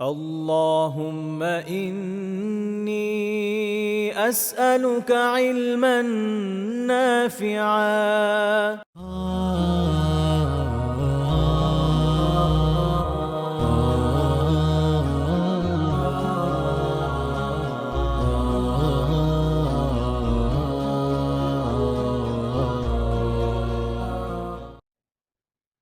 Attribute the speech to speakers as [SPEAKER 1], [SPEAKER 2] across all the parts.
[SPEAKER 1] اللهم إني أسألك علما نافعا.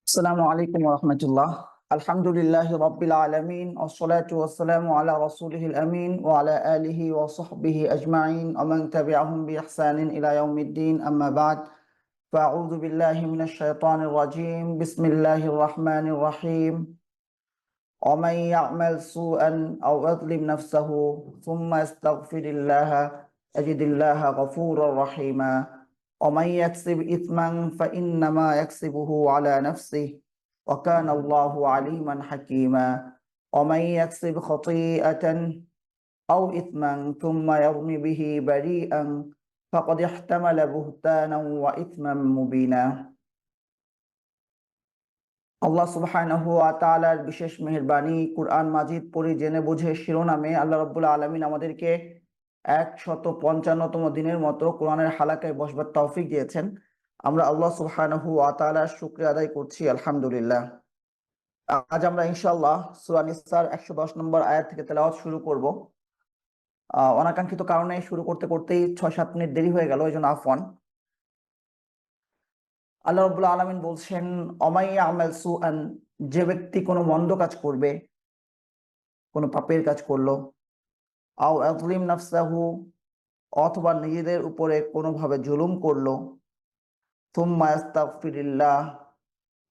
[SPEAKER 2] আসসালামু আলাইকুম ওয়া রাহমাতুল্লাহ। আলহামদুলিল্লাহি রাব্বিল আলামিন ওয়াসসালাতু ওয়াসসালামু আলা রাসূলিহিল আমিন ওয়া আলা আলিহি ওয়া সাহবিহি আজমাইন ওয়া মান তাবি'আহুম বিইহসানিন ইলা ইয়াউমিদ্দিন, আম্মা বা'দ। ফাআউযু বিল্লাহি মিনাশ শাইতানির রাজীম। বিসমিল্লাহির রাহমানির রহিম। ওয়া মান ইয়া'মাল সু'আন আও ইয়াযলিম নাফসাহু সুম্মা ইস্তাগফিরিল্লাহা ইয়াজিদিল্লাহা গফুরার রহিমা। ওয়া মান ইয়াকসিব ইসমান ফাইন্নামা ইয়াকসিবুহু আলা নাফসিহি ওয়া কানা আল্লাহু আলিমান হাকীমা। ওয়া মান ইয়াকসিব খতীআতান আও ইসমান সুম্মা ইয়ারমি বিহি বারিআন ফাকাদ ইহতামালা বুহতানান ওয়া ইসমান মুবিনা। আল্লাহ সুবহানাহু ওয়া তাআলার বিশেষ মেহেরবানি, কুরআন মাজিদ পড়ি জেনে বুঝে শিরোনামে আল্লাহ রাব্বুল আলামিন আমাদেরকে 155তম দিনের মতো কোরআনের হালাকায় বসবার তৌফিক দিয়েছেন। আমরা আল্লাহ সুবহানাহু ওয়া তাআলার শুকরিয়া আদায় করছি, আলহামদুলিল্লাহ। আজ আমরা ইনশাআল্লাহ সূরা নিসার 110 নম্বর আয়াত থেকে তেলাওয়াত শুরু করব। অনাকাঙ্ক্ষিত কারণে শুরু করতে করতেই 6-7 মিনিট দেরি হয়ে গেল, এই জন্য আফওয়ান। আল্লাহ রাব্বুল আলামিন বলছেন, ওমাই ইয়ামাল সুআন, যে ব্যক্তি কোনো মন্দ কাজ করবে, কোনো পাপের কাজ করলো, আও ইয়াযলিম নাফসাহু, অথবা নিজেদের উপরে কোনোভাবে জুলুম করলো, সুম্মা ইস্তাগফিরিল্লাহ,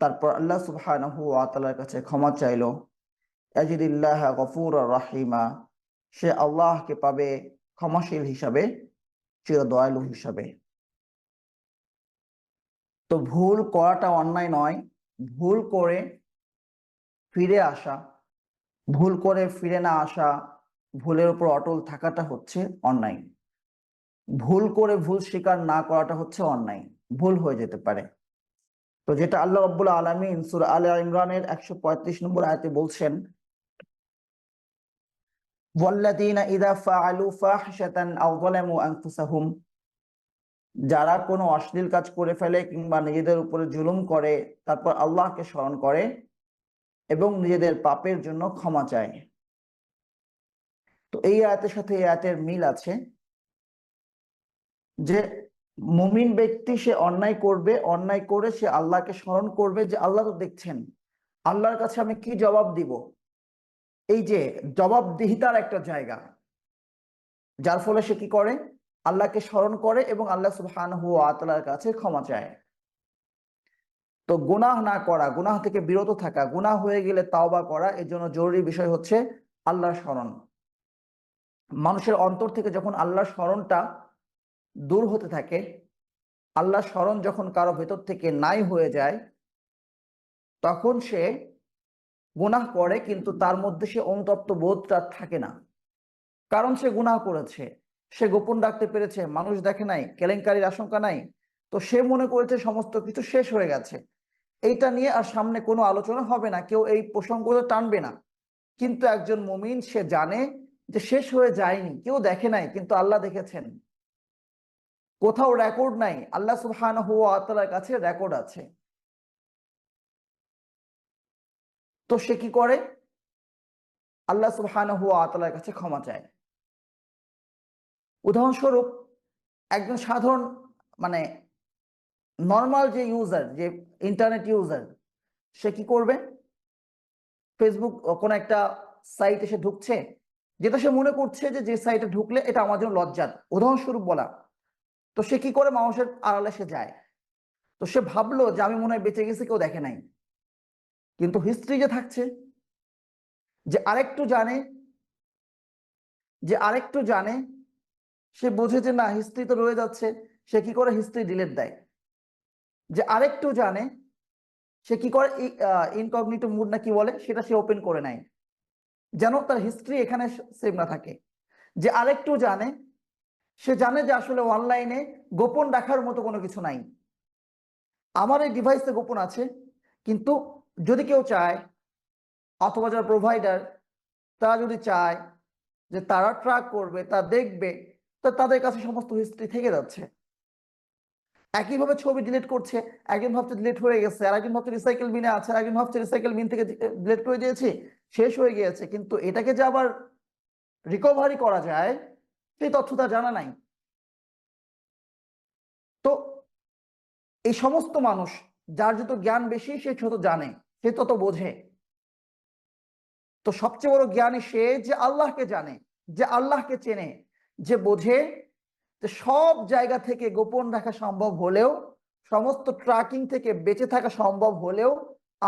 [SPEAKER 2] তারপর আল্লাহ সুবহানাহু ওয়া তাআলার কাছে ক্ষমা চাইলো, ইয়াজিদিল্লাহা গফুরার রহিমা, সে আল্লাহকে পাবে ক্ষমাশীল হিসাবে, চিরদয়ালু হিসাবে। তো ভুল করাটা অন্যায় নয়, ভুল করে ফিরে আসা, ভুল করে ফিরে না আসা, ভুলের উপর অটল থাকাটা হচ্ছে অন্যায়। ভুল করে ভুল স্বীকার না করাটা হচ্ছে অন্যায়। ভুল হয়ে যেতে পারে। তো যেটা আল্লাহ রাব্বুল আলামিন সূরা আলে ইমরানের 135 নম্বর আয়াতে বলছেন, ওয়াল্লাযীনা ইযা ফাআলু ফাহিশাতান আও যালামু আনফুসাহুম, যারা কোনো অশ্লীল কাজ করে ফেলে কিংবা নিজেদের উপরে জুলুম করে, তারপর আল্লাহকে স্মরণ করে এবং নিজেদের পাপের জন্য ক্ষমা চায়। তো এই আয়াতের সাথে এই আয়াতের মিল আছে যে মুমিন ব্যক্তি সে অন্যায় করবে, অন্যায় করে সে আল্লাহকে স্মরণ করবে যে আল্লাহ তো দেখছেন, আল্লাহর কাছে আমি কি জবাব দিব। এই যে জবাবদিহিতার একটা জায়গা, যার ফলে সে কি করে, আল্লাহকে স্মরণ করে এবং আল্লাহ সুবহানাহু ওয়া তাআলার কাছে ক্ষমা চায়। তো গুনাহ না করা, গুনাহ থেকে বিরত থাকা, গুনাহ হয়ে গেলে তাওবা করা, এর জন্য জরুরি বিষয় হচ্ছে আল্লাহর স্মরণ। মানুষের অন্তর থেকে যখন আল্লাহর স্মরণটা দূর হতে থাকে, আল্লাহর স্মরণ যখন কারো ভেতর থেকে নাই হয়ে যায়, তখন সে গুনাহ করে, কিন্তু তার মধ্যে সে অনুতপ্ত বোধটা থাকে না। কারণ সে গুনাহ করেছে, সে গোপন রাখতে পেরেছে, মানুষ দেখে নাই, কেলেঙ্কারির আশঙ্কা নাই। তো সে মনে করেছে সমস্ত কিছু শেষ হয়ে গেছে, এইটা নিয়ে আর সামনে কোনো আলোচনা হবে না, কেউ এই প্রসঙ্গটা টানবে না। কিন্তু একজন মুমিন সে জানে যে শেষ হয়ে যায়নি, কেউ দেখে নাই, কিন্তু আল্লাহ দেখেছেন। কোথাও রেকর্ড নাই, আল্লাহ সুবহানাহু ওয়া তাআলার কাছে রেকর্ড আছে। তো সে কি করে, আল্লাহ সুবহানাহু ওয়া তাআলার কাছে ক্ষমা চায়। উদাহরণস্বরূপ, একজন সাধারণ মানে নর্মাল যে ইউজার, যে ইন্টারনেট ইউজার, সে কি করবে, ফেসবুক কোনো একটা সাইটে সে ঢুকছে, যেটা সে মনে করছে যে যে সাইটে ঢুকলে এটা আমার জন্য লজ্জার, উদাহরণস্বরূপ বলা। তো সে কি করে, মানুষের আড়ালে সে যায়। তো সে ভাবলো যে আমি মনে হয় বেঁচে গেছি, কেউ দেখে নাই। কিন্তু হিস্ট্রি যে থাকছে, যে আরেকটু জানে, যে আরেকটু জানে, সে বোঝে যে না, হিস্ট্রি তো রয়ে যাচ্ছে, সে কি করে, হিস্ট্রি ডিলিট দেয়। যে আরেকটু জানে, সে কি করে, ইনকগনিটো মুড না কি বলে, সেটা সে ওপেন করে নেয়, যেন তার হিস্ট্রি এখানে সেভ না থাকে। যে আরেকটু জানে, সে জানে যে আসলে অনলাইনে গোপন রাখার মতো কোনো কিছু নাই, আমার এই ডিভাইসে গোপন আছে, কিন্তু যদি কেউ চায়, অথবা যারা প্রোভাইডার, তারা যদি চায় যে তারা ট্র্যাক করবে, তা দেখবে, তো তাদের কাছে সমস্ত হিস্ট্রি থেকে যাচ্ছে। একইভাবে ছবি ডিলিট করছে, একজন ভাবছে ডিলিট হয়ে গেছে, আর একজন ভাবছে রিসাইকেল বিনে আছে, আর একজন ভাবছে রিসাইকেল বিন থেকে ডিলিট করে দিয়েছি, শেষ হয়ে গিয়েছে, কিন্তু এটাকে যে আবার রিকভারি করা যায় সেই তথ্যটা জানা নাই। তো এই সমস্ত মানুষ, যার যত জ্ঞান বেশি সে তত জানে, সে তত বোঝে। তো সবচেয়ে বড় জ্ঞানী সে যে আল্লাহকে জানে, যে আল্লাহকে চেনে, যে বোঝে যে সব জায়গা থেকে গোপন রাখা সম্ভব হলেও, সমস্ত ট্র্যাকিং থেকে বেঁচে থাকা সম্ভব হলেও,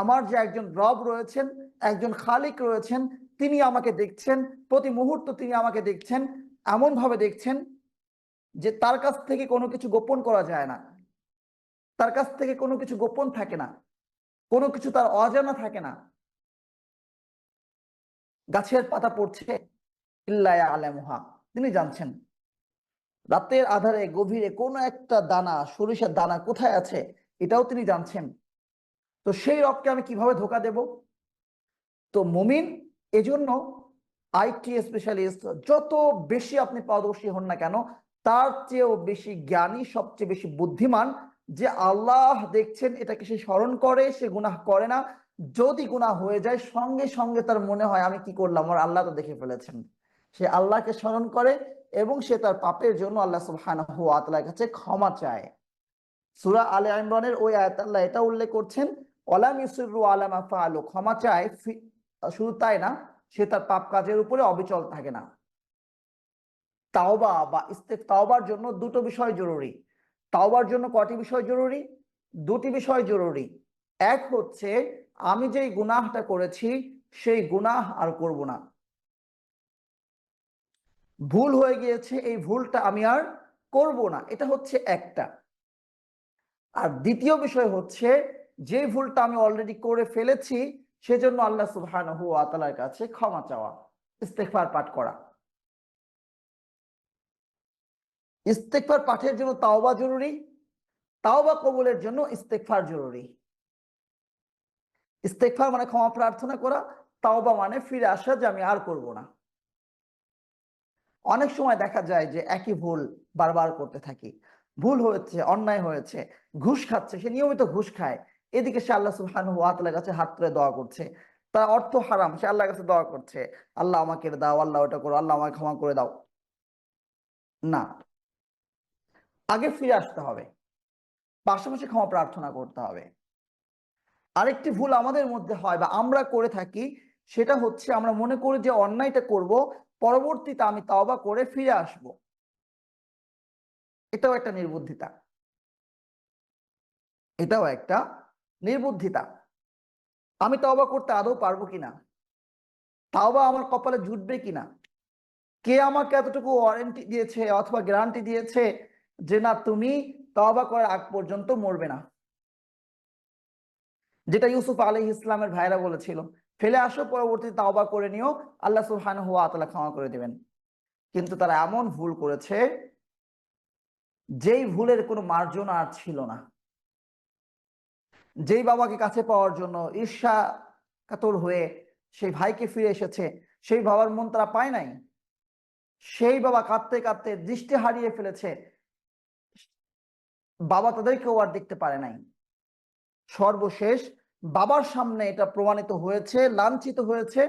[SPEAKER 2] আমার যে একজন রব রয়েছেন, একজন খালিক রয়েছেন, তিনি আমাকে দেখছেন, প্রতি মুহূর্ত তিনি আমাকে দেখছেন, এমন ভাবে দেখছেন যে তার কাছ থেকে কোনো কিছু গোপন করা যায় না, তার কাছ থেকে কোনো কিছু গোপন থাকে না, কোনো কিছু তার অজানা থাকে না। গাছের পাতা পড়ছে, ইল্লা ইয়ালামুহা, তিনি জানছেন। রাতের আধারে গভীরে কোনো একটা দানা, সরিষার দানা কোথায় আছে, এটাও তিনি জানছেন। তো সেই রবকে আমি কিভাবে ধোঁকা দেব? তো মুমিন এজন্য আইটি স্পেশালিস্ট যত বেশি আপনি পারদর্শী হন না কেন, তার চেয়েও বেশি জ্ঞানী, সবচেয়ে বেশি বুদ্ধিমান, যে আল্লাহ দেখছেন এটাকে সে স্মরণ করে, সে গুনাহ করে না। যদি গুনাহ হয়ে যায় সঙ্গে সঙ্গে তার মনে হয় আমি কি করলাম, আমার আল্লাহ তো দেখে ফেলেছেন। সে আল্লাহকে স্মরণ করে এবং সে তার পাপের জন্য আল্লাহ সুবহানাহু ওয়া তাআলার কাছে ক্ষমা চায়। সূরা আলে ইমরানের ওই আয়াতে আল্লাহ এটা উল্লেখ করছেন, ওয়ালাম ইউসিররু আলা মা ফাআলু, ক্ষমা চায়। শুধু তাই না, সে তার পাপ কাজের উপরে অবিচল থাকে না। তাওবা বা তাওবার জন্য দুটো বিষয় জরুরি। তাওবার জন্য কয়টি বিষয় জরুরি? দুটি বিষয় জরুরি। এক হচ্ছে আমি যেই গুনাহটা করেছি সেই গুনাহ আর করব না, ভুল হয়ে গিয়েছে, এই ভুলটা আমি আর করব না, এটা হচ্ছে একটা। আর দ্বিতীয় বিষয় হচ্ছে যে ভুলটা আমি অলরেডি করে ফেলেছি সেজন্য আল্লাহ সুবহানাহু ওয়া তাআলার কাছে ক্ষমা চাওয়া, ইস্তেগফার পাঠ করা। ইস্তেগফার পাঠের জন্য তাওবা জরুরি, তাওবা কবুলের জন্য ইস্তেগফার জরুরি। ইস্তেগফার মানে ক্ষমা প্রার্থনা করা, তাওবা মানে ফিরে আসা যে আমি আর করব না। অনেক সময় দেখা যায় যে একই ভুল বারবার করতে থাকি, ভুল হয়েছে, অন্যায় হয়েছে, ঘুষ খাচ্ছে, সে নিয়মিত ঘুষ খায়, এদিকে সে আল্লাহ সুবহানাহু ওয়া তাআলার কাছে হাত তুলে দোয়া করছে, তার অর্থ হারাম, সে আল্লাহর কাছে দোয়া করছে, আল্লাহ আমাকে এটা দাও, আল্লাহ ওটা করো, আল্লাহ আমাকে ক্ষমা করে দাও। না, আগে ফিরে আসতে হবে, পাশাপাশি ক্ষমা প্রার্থনা করতে হবে। আরেকটি ভুল আমাদের মধ্যে হয় বা আমরা করে থাকি, সেটা হচ্ছে আমরা মনে করি যে অন্যায়টা করব, পরবর্তীতে আমি তওবা করে ফিরে আসব। এটাও একটা নির্বুদ্ধিতা, এটাও একটা নির্বুদ্ধিতা। আমি তওবা করতে আদৌ পারবো কিনা, তাওবা আমার কপালে জুটবে কিনা, কে আমাকে এতটুকু ওয়ারেন্টি দিয়েছে অথবা গ্যারান্টি দিয়েছে যে না তুমি তওবা করার আগ পর্যন্ত মরবে না? যেটা ইউসুফ আলাইহিস ইসলামের ভাইরা বলেছিল, ফেলে আসো, পরবর্তীতে তাওবা করে নিও, আল্লাহ সুবহানাহু ওয়া তাআলা ক্ষমা করে দিবেন। কিন্তু তারা এমন ভুল করেছে যেই ভুলের কোনো মার্জনা আর ছিল না। যেই বাবাকে কাছে পাওয়ার জন্য ঈর্ষা কাতর হয়ে সেই ভাইকে ফিরে এসেছে, সেই বাবার মন তারা পায় নাই। সেই বাবা কাঁদতে কাঁদতে দৃষ্টি হারিয়ে ফেলেছে, বাবা তাদেরকেও আর দেখতে পারে নাই। সর্বশেষ বাবার সামনে এটা প্রমাণিত হয়েছে, লাঞ্ছিত হয়েছে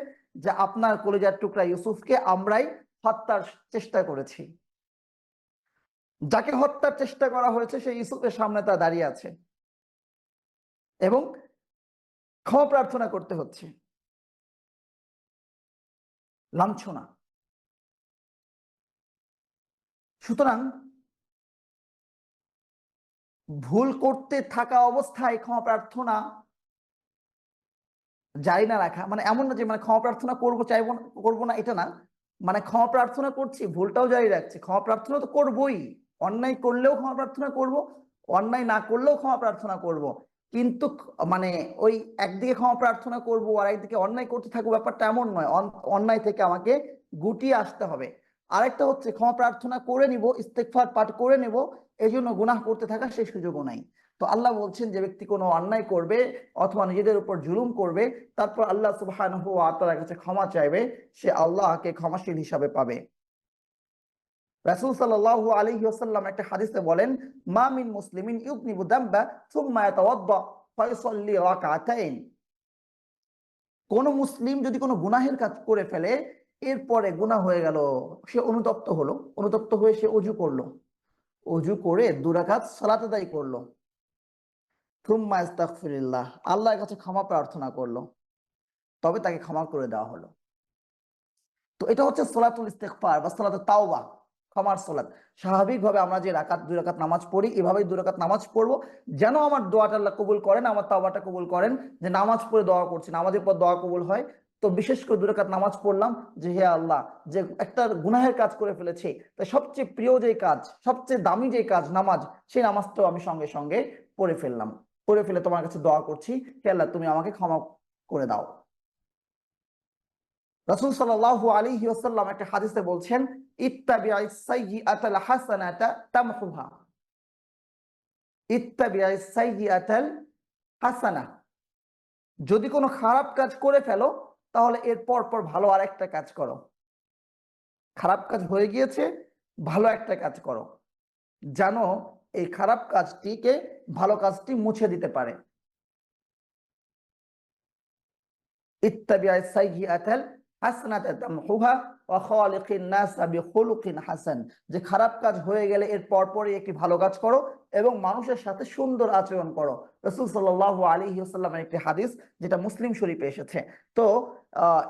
[SPEAKER 2] যে আপনার কলিজার টুকরা ইউসুফকে আমরাই হত্যার চেষ্টা করেছি। যাকে হত্যার চেষ্টা করা হয়েছে সেই ইউসুফের সামনে তা দাঁড়িয়ে আছে এবং ক্ষমা প্রার্থনা করতে হচ্ছে। লাঞ্ছনা। সুতরাং ভুল করতে থাকা অবস্থায় ক্ষমা প্রার্থনা জারি না রাখা মানে এমন না যে মানে ক্ষমা প্রার্থনা করবো চাইবো না, করবো না, এটা না। মানে ক্ষমা প্রার্থনা করছি, ভুলটাও জারি রাখছি, ক্ষমা প্রার্থনা তো করবোই, অন্যায় করলেও ক্ষমা প্রার্থনা করব, অন্যায় না করলেও ক্ষমা প্রার্থনা করব। কিন্তু মানে ওই একদিকে ক্ষমা প্রার্থনা করব আর একদিকে অন্যায় করতে থাকবো, ব্যাপারটা এমন নয়। অন্যায় থেকে আমাকে গুটিয়ে আসতে হবে। আরেকটা হচ্ছে ক্ষমা প্রার্থনা করে নিব, ইস্তেগফার পাঠ করে নেব, এই জন্য গুনাহ করতে থাকা সেই সুযোগও নাই। তো আল্লাহ বলছেন যে ব্যক্তি কোনো অন্যায় করবে অথবা নিজেদের উপর জুলুম করবে, তারপর আল্লাহ সুবহানাহু ওয়া তাআলার কাছে ক্ষমা চাইবে, সে আল্লাহকে ক্ষমাশীল হিসাবে পাবে। রাসূল সাল্লাল্লাহু আলাইহি ওয়াসাল্লাম একটা হাদিসে বলেন, মা মিন মুসলিমিন ইউযনিবু যামবা সুম্মা ইয়াতাওয়াদ্দা ফায়ুসাল্লি রাকাতাইন। কোন মুসলিম যদি কোনো গুনাহের কাজ করে ফেলে, এরপরে গুনাহ হয়ে গেল, সে অনুতপ্ত হলো, অনুতপ্ত হয়ে সে ওযু করলো, ওযু করে 2 রাকাত সালাত আদায় করলো, সুম্মা আস্তাগফিরুল্লাহ, আল্লাহর কাছে ক্ষমা প্রার্থনা করলো, তবে তাকে ক্ষমা করে দেওয়া হলো। তো এটা হচ্ছে সালাতুল ইস্তিগফার বা সালাতুত তাওবা, ক্ষমার সালাত। স্বাভাবিকভাবে আমরা যে 2 রাকাত নামাজ পড়ি, এভাবেই 2 রাকাত নামাজ পড়বো, যেন আমার দোয়াটা আল্লাহ কবুল করেন, আমার তাওবাটা কবুল করেন। যে নামাজ পড়ে দোয়া করছি, নামাজের পর দোয়া কবুল হয়, তো বিশেষ করে 2 রাকাত নামাজ পড়লাম যে হে আল্লাহ, যে একটা গুনাহের কাজ করে ফেলেছি, তাই সবচেয়ে প্রিয় যে কাজ, সবচেয়ে দামি যে কাজ নামাজ, সেই নামাজটাও আমি সঙ্গে সঙ্গে পড়ে ফেললাম, পড়ে ফেলে তোমার কাছে দোয়া করছি, হে আল্লাহ তুমি আমাকে ক্ষমা করে দাও। রাসূল সাল্লাল্লাহু আলাইহি ওয়াসাল্লাম একটা হাদিসে বলছেন, ইত্তাবি'আস সাইয়্যাতাল হাসানাতা তামহুহা, ইত্তাবি'আস সাইয়্যাতাল হাসানা, যদি কোনো খারাপ কাজ করে ফেলো, তাহলে এর পর পর ভালো আরেকটা কাজ করো। খারাপ কাজ হয়ে গিয়েছে, ভালো একটা কাজ করো, জানো এই খারাপ কাজটিকে ভালো কাজটি মুছে দিতে পারে। ইত্তাবি'আস সাইয়্যাতাল হাসানাতা তামহুহা ওয়া খালিকিন নাসা বিখুলুকিন হাসান, যে খারাপ কাজ হয়ে গেলে এর পরপরই একটি ভালো কাজ করো এবং মানুষের সাথে সুন্দর আচরণ করো। রাসূল সাল্লাল্লাহু আলাইহি ওয়াসাল্লামের একটি হাদিস, যেটা মুসলিম শরীফে এসেছে। তো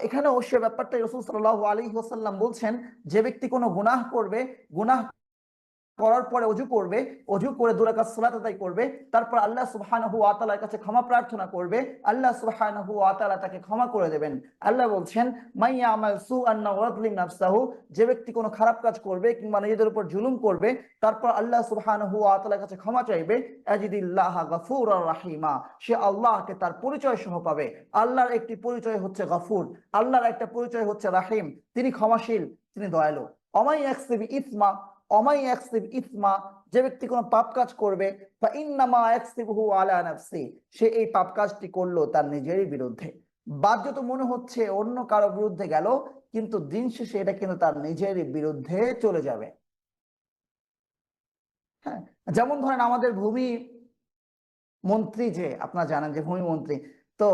[SPEAKER 2] এখানে অবশ্যই ব্যাপারটা রাসূল সাল্লাল্লাহু আলাইহি ওয়াসাল্লাম বলছেন, যে ব্যক্তি কোনো গুনাহ করবে, গুনাহ করার পরে ওযু করবে, ওযু করে 2 রাকাত সালাত আদায় করবে, তারপর আল্লাহ সুবহানাহু ওয়া তাআলার কাছে ক্ষমা প্রার্থনা করবে, আল্লাহ সুবহানাহু ওয়া তাআলা তাকে ক্ষমা করে দেবেন। আল্লাহ বলছেন, মাইয়া আমাল সুআন ওয়াযলিম নাফসাহু, যে ব্যক্তি কোনো খারাপ কাজ করবে কিংবা নিজেদের উপর জুলুম করবে, তারপর আল্লাহ সুবহানাহু ওয়া তাআলার কাছে ক্ষমা চাইবে, আজিদিল্লাহা গফুরার রাহিমা, সে আল্লাহকে তার পরিচয় সহ পাবে। আল্লাহর একটি পরিচয় হচ্ছে গফুর, আল্লাহর একটা পরিচয় হচ্ছে রাহিম, তিনি ক্ষমাশীল, তিনি দয়ালু। অমাই ইয়াকসিব ইসমা, অমাই ইয়াকসিব ইসমা, যে ব্যক্তি কোনো পাপ কাজ করবে, ফাইন্নামা ইয়াকসিবহু আলা নাফসি, সে এই পাপ কাজটি করলো তার নিজেরই বিরুদ্ধে। বাহ্যত মনে হচ্ছে অন্য কারো বিরুদ্ধে গেল, কিন্তু দিন শেষে এটা কিন্তু তার নিজেরই বিরুদ্ধে চলে যাবে। হ্যাঁ, যেমন ধরেন আমাদের ভূমি মন্ত্রী, যে আপনারা জানেন যে ভূমি মন্ত্রী, তো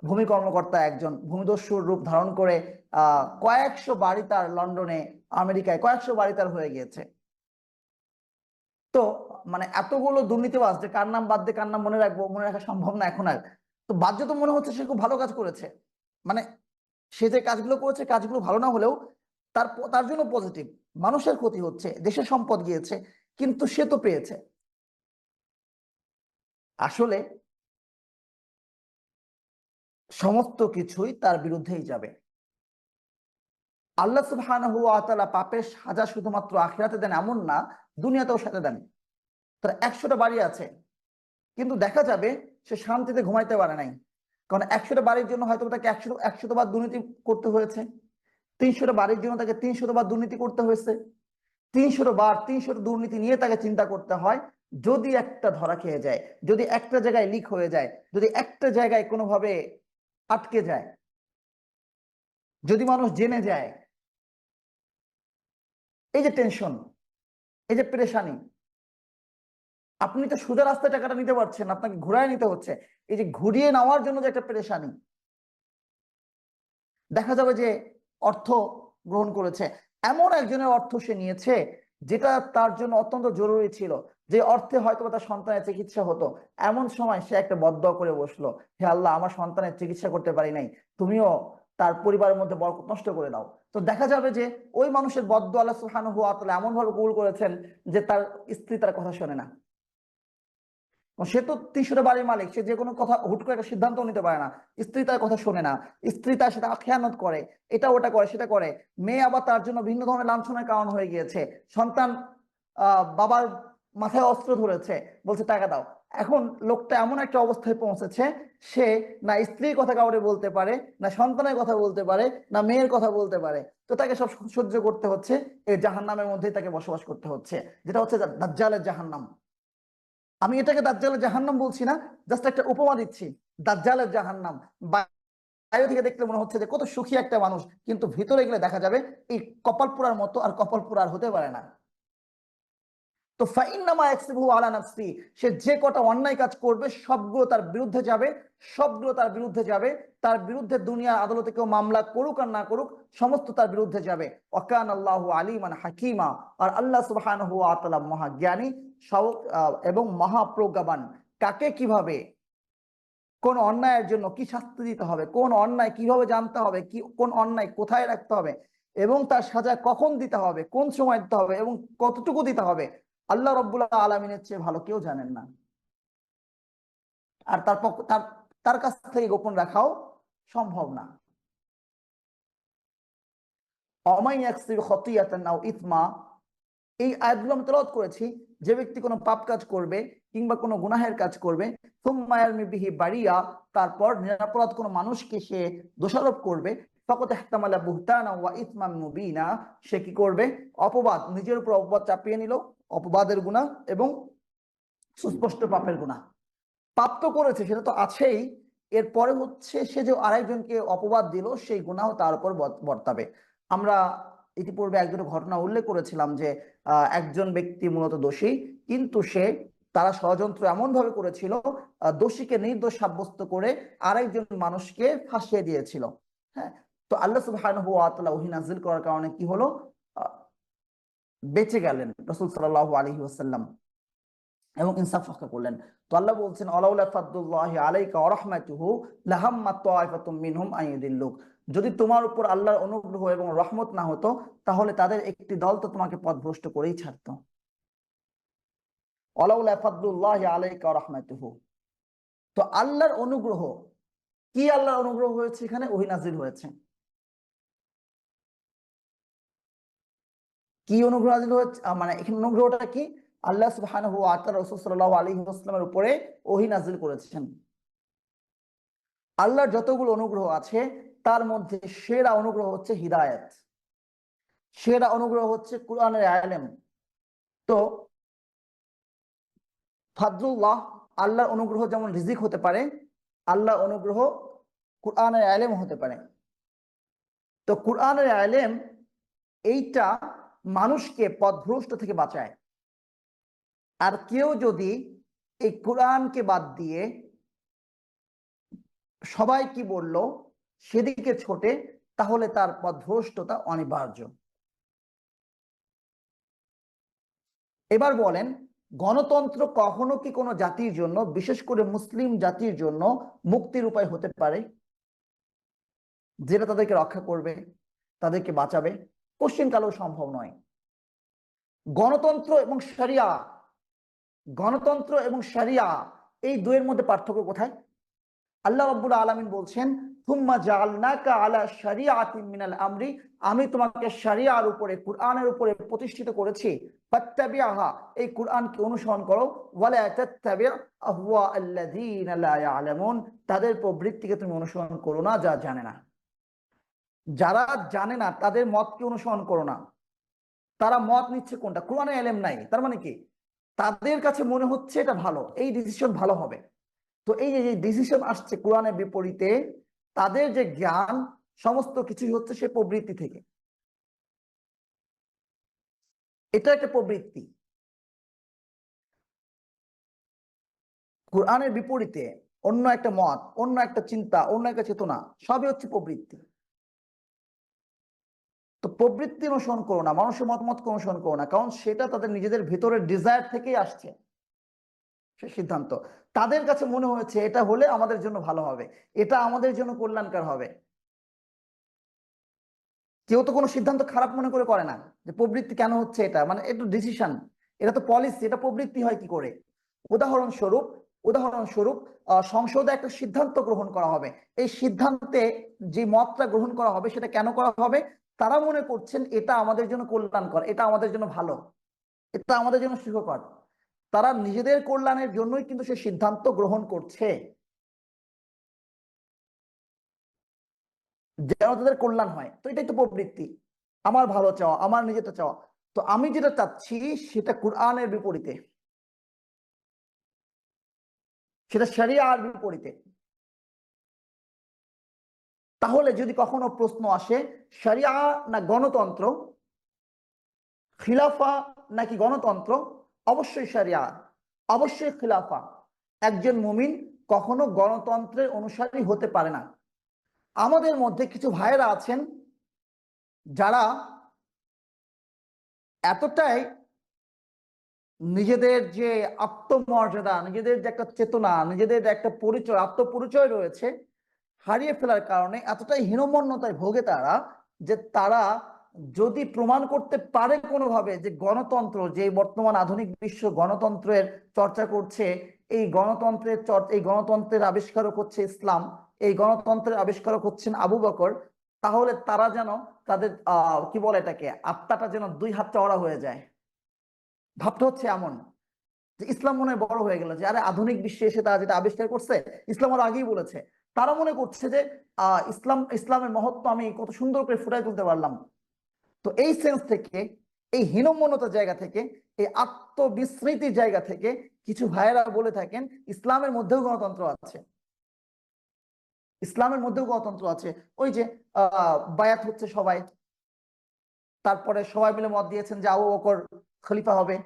[SPEAKER 2] ভূমি কর্মকর্তা একজন ভূমিদস্যুর রূপ ধারণ করে কয়েকশো বাড়ি তার লন্ডনে, আমেরিকায় কয়েকশো বাড়ি তার হয়ে গিয়েছে। তো মানে এতগুলো দুর্নীতিবাজ, যে কার নাম বাদ দিয়ে কার নাম মনে রাখবো, মনে রাখা সম্ভব না এখন আর। তো বাহ্যত মনে হচ্ছে সে খুব ভালো কাজ করেছে, মানে সে যে কাজগুলো করেছে, কাজগুলো ভালো না হলেও তার তার জন্য পজিটিভ, মানুষের ক্ষতি হচ্ছে, দেশের সম্পদ গিয়েছে, কিন্তু সে তো পেয়েছে। আসলে সমস্ত কিছুই তার বিরুদ্ধেই যাবে। আল্লাহ সুবহানাহু ওয়া তাআলা পাপের সাজা শুধুমাত্র আখিরাতে দেন এমন না, দুনিয়াতেও সাথে দেন। তার 100টা বাড়ি আছে, কিন্তু দেখা যাবে সে শান্তিতে ঘুমাইতে পারে নাই, কারণ 100টা বাড়ির জন্য হয়তো তাকে 100 বার দুর্নীতি করতে হয়েছে, 300টা বাড়ির জন্য তাকে 300 বার দুর্নীতি করতে হয়েছে, 300 বার 300 দুর্নীতি নিয়ে তাকে চিন্তা করতে হয়। যদি একটা ধরা খেয়ে যায়, যদি একটা জায়গায় লিক হয়ে যায়, যদি একটা জায়গায় কোনোভাবে আটকে যায়, যদি মানুষ জেনে যায়, এই যে টেনশন, এই যে পেরেশানি, আপনি তো সোজা রাস্তায় টাকাটা নিতে পারছেন, আপনাকে ঘুরায় নিতে হচ্ছে, এই যে ঘুরিয়ে নেওয়ার জন্য যে একটা পেরেশানি, দেখা যাবে যে অর্থ গ্রহণ করেছে, এমন একজনের অর্থ সে নিয়েছে যেটা তার জন্য অত্যন্ত জরুরি ছিল, যে অর্থে হয়তো তার সন্তানের চিকিৎসা হতো, এমন সময় সে একটা বদদোয়া করে বসলো, হে আল্লাহ, আমার সন্তানের চিকিৎসা করতে পারি নাই, তুমিও তার পরিবারের মধ্যে বরকত নষ্ট করে দাও। তো দেখা যাবে যে ওই মানুষের বদদোয়া আল্লাহ সুবহানাহু ওয়া তাআলা এমন ভাবে কবুল করেছেন যে তার স্ত্রী তার কথা শোনে না। সে তো 300টা বাড়ির মালিক, সে যে কোনো কথা হুট করে একটা সিদ্ধান্ত নিতে পারে না, স্ত্রী তার কথা শোনে না, স্ত্রী তার সাথে খেয়ানত করে, এটা ওটা করে, সেটা করে, মেয়ে আবার তার জন্য ভিন্ন ধরনের লাঞ্ছনার কারণ হয়ে গিয়েছে, সন্তান বাবার মাথায় অস্ত্র ধরেছে, বলছে টাকা দাও। এখন লোকটা এমন একটা অবস্থায় পৌঁছেছে, সে না স্ত্রীর কথা কাউরে বলতে পারে, না সন্তানের কথা বলতে পারে, না মেয়ের কথা বলতে পারে, তো তাকে সব সহ্য করতে হচ্ছে, এই জাহান্নামের মধ্যেই তাকে বসবাস করতে হচ্ছে, যেটা হচ্ছে দাজ্জালের জাহান্নাম। আমি এটাকে দাজ্জালের জাহান্নাম বলছি না, জাস্ট একটা উপমা দিচ্ছি। দাজ্জালের জাহান্নাম বাইরে থেকে দেখলে মনে হচ্ছে যে কত সুখী একটা মানুষ, কিন্তু ভিতরে গেলে দেখা যাবে এই কপাল পোড়ার মতো, আর কপাল পোড়ার হতে পারে না। তো ফাইন্নামা ইয়াকসিবুহু আলা নাফসি, সে যে কটা অন্যায় কাজ করবে সবগুলো তার বিরুদ্ধে যাবে, সবগুলো তার বিরুদ্ধে যাবে। তার বিরুদ্ধে দুনিয়ার আদালতে কেউ মামলা করুক আর না করুক, সমস্ত তার বিরুদ্ধে যাবে। ওয়াকান আল্লাহু আলিমান হাকিমা, আর আল্লাহ সুবহানাহু ওয়া তাআলা মহাজ্ঞানী এবং মহাপ্রজ্ঞাবান। কাকে কিভাবে কোন অন্যায়ের জন্য কি শাস্তি দিতে হবে, কোন অন্যায় কিভাবে জানতে হবে, কি কোন অন্যায় কোথায় রাখতে হবে, এবং তার সাজা কখন দিতে হবে, কোন সময় দিতে হবে, এবং কতটুকু দিতে হবে, আল্লাহ রাব্বুল আলামিনের চেয়ে ভালো কেউ জানেন না। আর তার তার তার কাছ থেকে গোপন রাখাও সম্ভব না। অমাই ইয়াকসির খতিয়াতান আও ইসমা, এই আয়াতগুলো আমি তেলাওয়াত করেছি। যে ব্যক্তি কোনো পাপ কাজ করবে কিংবা কোনো গুনাহের কাজ করবে, সুম্মা ইয়ারমি বিহি বারিয়া, তারপর নিরপরাধ কোনো মানুষকে সে দোষারোপ করবে, ফাকাদ ইহতামালা বুহতানা ওয়া ইসমান মুবিনা, সে কি করবে? অপবাদ, নিজের উপর অপবাদ চাপিয়ে নিল, অপবাদের গুনাহ এবং সুস্পষ্ট পাপের গুনাহ। পাপ তো করেছে, সেটা তো আছেই, এরপরে হচ্ছে সে যে আরেকজনকে অপবাদ দিল, সেই গুনাহ তার উপর বর্তাবে। আমরা ইতিপূর্বে এক দুটো ঘটনা উল্লেখ করেছিলাম যে একজন ব্যক্তি মূলত দোষী, কিন্তু তারা ষড়যন্ত্র এমন ভাবে করেছিল, দোষীকে নির্দোষ সাব্যস্ত করে আরেকজন মানুষকে ফাঁসিয়ে দিয়েছিল। হ্যাঁ, তো আল্লাহ সুবহানাহু ওয়া তাআলা ওহী নাযিল করার কারণে কি হলো? বেঁচে গেলেন রাসূল সাল্লাল্লাহু আলাইহি ওয়াসাল্লাম এবং ইনসাফ রক্ষা করলেন। তো আল্লাহ বলছেন, আলাউলা ফাদলুল্লাহি আলাইকা ওয়া রাহমাতুহু লাহাম্মাত তাইফাতুম মিনহুম আইয়ুদিল্লুক, যদি তোমার উপর আল্লাহর অনুগ্রহ এবং রহমত না হতো, তাহলে তাদের একটি দল তো তোমাকে পথভ্রষ্ট করেই ছাড়তো। আলাউলা ফাদলুল্লাহি আলাইকা ওয়া রাহমাতুহু, তো আল্লাহর অনুগ্রহ কি? আল্লাহর অনুগ্রহ হয়েছে, এখানে ওহী নাযিল হয়েছে। কি অনুগ্রহ নাযিল হয়েছে? মানে এখানে অনুগ্রহটা কি? আল্লাহ সুবহানাহু ওয়া তাআলা রাসূল সাল্লাল্লাহু আলাইহি ওয়াসাল্লামের উপরে ওহী নাযিল করেছেন। আল্লাহর যতগুলো অনুগ্রহ আছে তার মধ্যে সেরা অনুগ্রহ হচ্ছে হিদায়াত, সেরা অনুগ্রহ হচ্ছে কোরআনের ইলম। তো ফাদলুল্লাহ, আল্লাহর অনুগ্রহ যেমন রিজিক হতে পারে, আল্লাহর অনুগ্রহ কোরআনের ইলম হতে পারে। তো কোরআনের ইলম এইটা মানুষকে পথভ্রষ্ট থেকে বাঁচায়। আর কেউ যদি এই কোরআনকে বাদ দিয়ে সবাই কি বলল সেদিকে ছোটে, তাহলে তার পথভ্রষ্টতা অনিবার্য। এবার বলেন, গণতন্ত্র কখনো কি কোনো জাতির জন্য, বিশেষ করে মুসলিম জাতির জন্য মুক্তির উপায় হতে পারে, যেটা তাদেরকে রক্ষা করবে, তাদেরকে বাঁচাবে? কোশ্চেন কালেও সম্ভব নয়। গণতন্ত্র এবং শরিয়া, গণতন্ত্র এবং শরিয়া, এই দুয়ের মধ্যে পার্থক্য কোথায়? আল্লাহ রাব্বুল আলামিন বলছেন, থুম্মা জাআলনাকা আলা শারিআতিন মিনাল আমরি, আমি তোমাকে শরিয়ার উপরে, কোরআনের উপরে প্রতিষ্ঠিত করেছি। ফাত্তাবিআহা, এই কোরআনকে অনুসরণ করো। ওয়ালা তাত্তাবি আহওয়া আল্লাযীনা লা ইয়ালামুন, তাদের প্রবৃত্তিকে তুমি অনুসরণ করো না যা জানে না। যারা জানে না তাদের মতকে অনুসরণ করো না। তারা মত নিচ্ছে কোনটা? কোরআনে ইলম নাই, তার মানে কি? তাদের কাছে মনে হচ্ছে এটা ভালো, এই ডিসিশন ভালো হবে। তো এই যে ডিসিশন আসছে কোরআনের বিপরীতে, তাদের যে জ্ঞান, সমস্ত কিছুই হচ্ছে সে প্রবৃত্তি থেকে। এটা একটা প্রবৃত্তি। কোরআনের বিপরীতে অন্য একটা মত, অন্য একটা চিন্তা, অন্য একটা চেতনা, সবই হচ্ছে প্রবৃত্তি। তো প্রবৃত্তি অনুসরণ করো না, মানুষের মতামতকে অনুসরণ করো না, কারণ সেটা তাদের নিজেদের ভেতরের ডিজায়ার থেকেই আসছে সে সিদ্ধান্ত। তাদের কাছে মনে হয়েছে এটা হলে আমাদের জন্য ভালো হবে, এটা আমাদের জন্য কল্যাণকর হবে। কেউ তো কোনো সিদ্ধান্ত খারাপ মনে করে করে না, যে প্রবৃত্তি কেন হচ্ছে, এটা মানে একটু ডিসিশন, এটা তো পলিসি, এটা প্রবৃত্তি হয় কি করে? উদাহরণস্বরূপ, উদাহরণস্বরূপ সংসদে একটা সিদ্ধান্ত গ্রহণ করা হবে, এই সিদ্ধান্তে যে মতটা গ্রহণ করা হবে সেটা কেন করা হবে? তারা মনে করছেন এটা আমাদের জন্য কল্যাণকর, এটা আমাদের জন্য ভালো, এটা আমাদের জন্য সুখকর। তারা নিজেদের কল্যাণের জন্যই কিন্তু সে সিদ্ধান্ত গ্রহণ করছে, যেন তাদের কল্যাণ হয়। তো এটাই তো প্রবৃত্তি, আমার ভালো চাওয়া, আমার নিজেরটা চাওয়া। তো আমি যেটা চাচ্ছি সেটা কোরআনের বিপরীতে। সেটা শরিয়ার বিপরীতে। তাহলে যদি কখনো প্রশ্ন আসে শরিয়া না গণতন্ত্র, খিলাফা নাকি গণতন্ত্র, অবশ্যই শরিয়া, অবশ্যই খিলাফা। একজন মুমিন কখনো গণতন্ত্রের অনুসারী হতে পারে না। আমাদের মধ্যে কিছু ভাইয়েরা আছেন যারা এতটাই নিজেদের যে আত্মমর্যাদা, নিজেদের যে একটা চেতনা, নিজেদের একটা পরিচয়, আত্মপরিচয় রয়েছে, হারিয়ে ফেলার কারণে এতটাই হীনমন্যতায় ভোগে তারা, যে তারা যদি প্রমাণ করতে পারে কোনোভাবে যে গণতন্ত্র, যে বর্তমান আধুনিক বিশ্ব গণতন্ত্রের চর্চা করছে, এই গণতন্ত্রের আবিষ্কারক হচ্ছে ইসলাম, এই গণতন্ত্রের আবিষ্কারক হচ্ছেন আবু বকর, তাহলে তারা যেন তাদের কি বলে এটাকে, আত্মাটা যেন দুই হাত চওড়া হয়ে যায়। ভাবটা হচ্ছে এমন যে ইসলাম মনে হয় বড় হয়ে গেল, যে আরে আধুনিক বিশ্বে এসে তারা যেটা আবিষ্কার করছে ইসলাম ওরা আগেই বলেছে। তারা মনে করছে যে ইসলামের মহত্ব আমি কত সুন্দর করে ফুটাই তুলতে পারলাম। তো এই সেন্স থেকে, এই হীনমন্যতার জায়গা থেকে, এই আত্মবিস্মৃতির জায়গা থেকে কিছু ভাইয়েরা বলে থাকেন ইসলামের মধ্যেও গণতন্ত্র আছে, ইসলামের মধ্যেও গণতন্ত্র আছে। ওই যে বায়াত হচ্ছে সবাই, তারপরে সবাই মিলে মত দিয়েছেন যে আবু বকর খলিফা হবে।